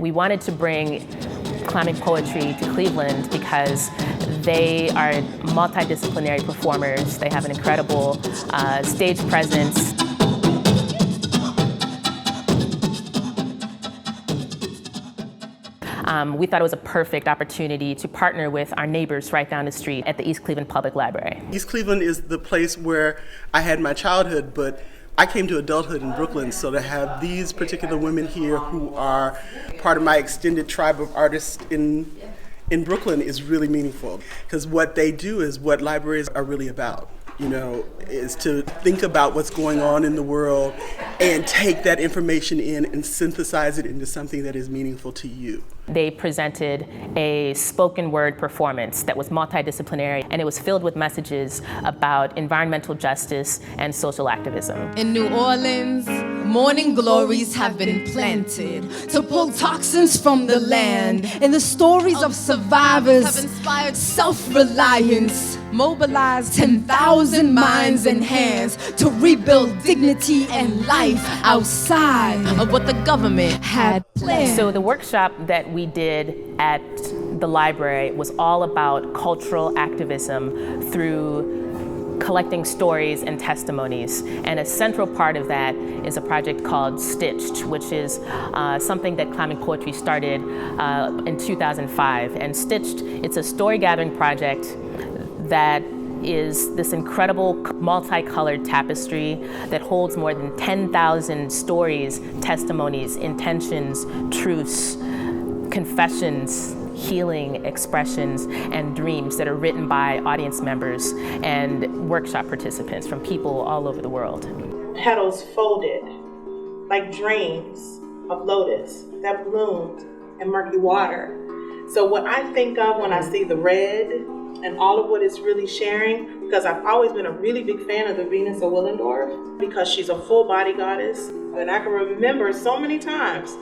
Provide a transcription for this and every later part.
We wanted to bring climbing poetry to Cleveland because they are multidisciplinary performers. They have an incredible stage presence. We thought it was a perfect opportunity to partner with our neighbors right down the street at the East Cleveland Public Library. East Cleveland is the place where I had my childhood, but I came to adulthood in Brooklyn, so to have these particular women here who are part of my extended tribe of artists in Brooklyn is really meaningful, because what they do is what libraries are really about. Is to think about what's going on in the world and take that information in and synthesize it into something that is meaningful to you. They presented a spoken word performance that was multidisciplinary, and it was filled with messages about environmental justice and social activism. In New Orleans, morning glories have been planted to pull toxins from the land, and the stories of survivors have inspired self-reliance, mobilized 10,000 minds and hands to rebuild dignity and life outside of what the government had planned. So the workshop that we did at the library was all about cultural activism through collecting stories and testimonies. And a central part of that is a project called S.T.I.T.C.H.E.D, which is something that Climbing PoeTree started in 2005. And S.T.I.T.C.H.E.D, it's a story gathering project that is this incredible multicolored tapestry that holds more than 10,000 stories, testimonies, intentions, truths, confessions, healing expressions, and dreams that are written by audience members and workshop participants from people all over the world. Petals folded like dreams of lotus that bloomed in murky water. So what I think of when I see the red and all of what it's really sharing, because I've always been a really big fan of the Venus of Willendorf, because she's a full body goddess. And I can remember so many times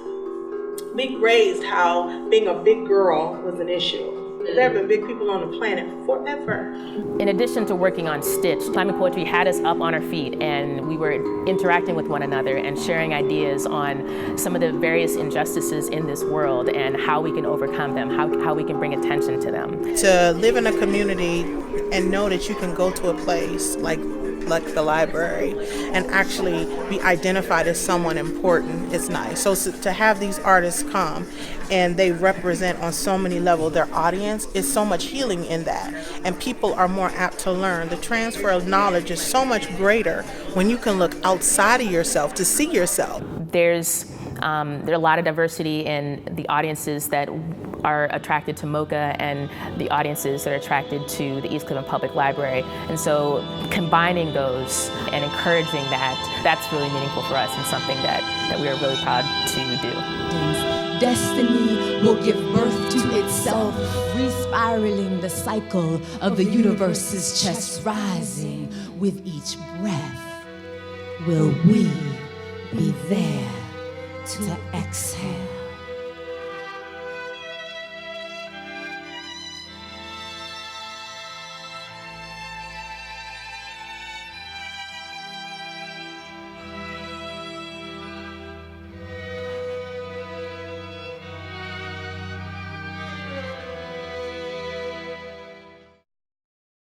being raised how being a big girl was an issue. There have been big people on the planet forever. In addition to working on S.T.I.T.C.H.E.D, Climbing PoeTree had us up on our feet, and we were interacting with one another and sharing ideas on some of the various injustices in this world and how we can overcome them, how we can bring attention to them. To live in a community and know that you can go to a place like the library and actually be identified as someone important is nice. So to have these artists come and they represent on so many levels their audience is so much healing in that, and people are more apt to learn. The transfer of knowledge is so much greater when you can look outside of yourself to see yourself. There's a lot of diversity in the audiences that are attracted to MOCA and the audiences that are attracted to the East Cleveland Public Library. And so combining those and encouraging that's really meaningful for us and something that we are really proud to do. Destiny will give birth to itself, re-spiraling the cycle of the universe's chest rising. With each breath, will we be there to exhale?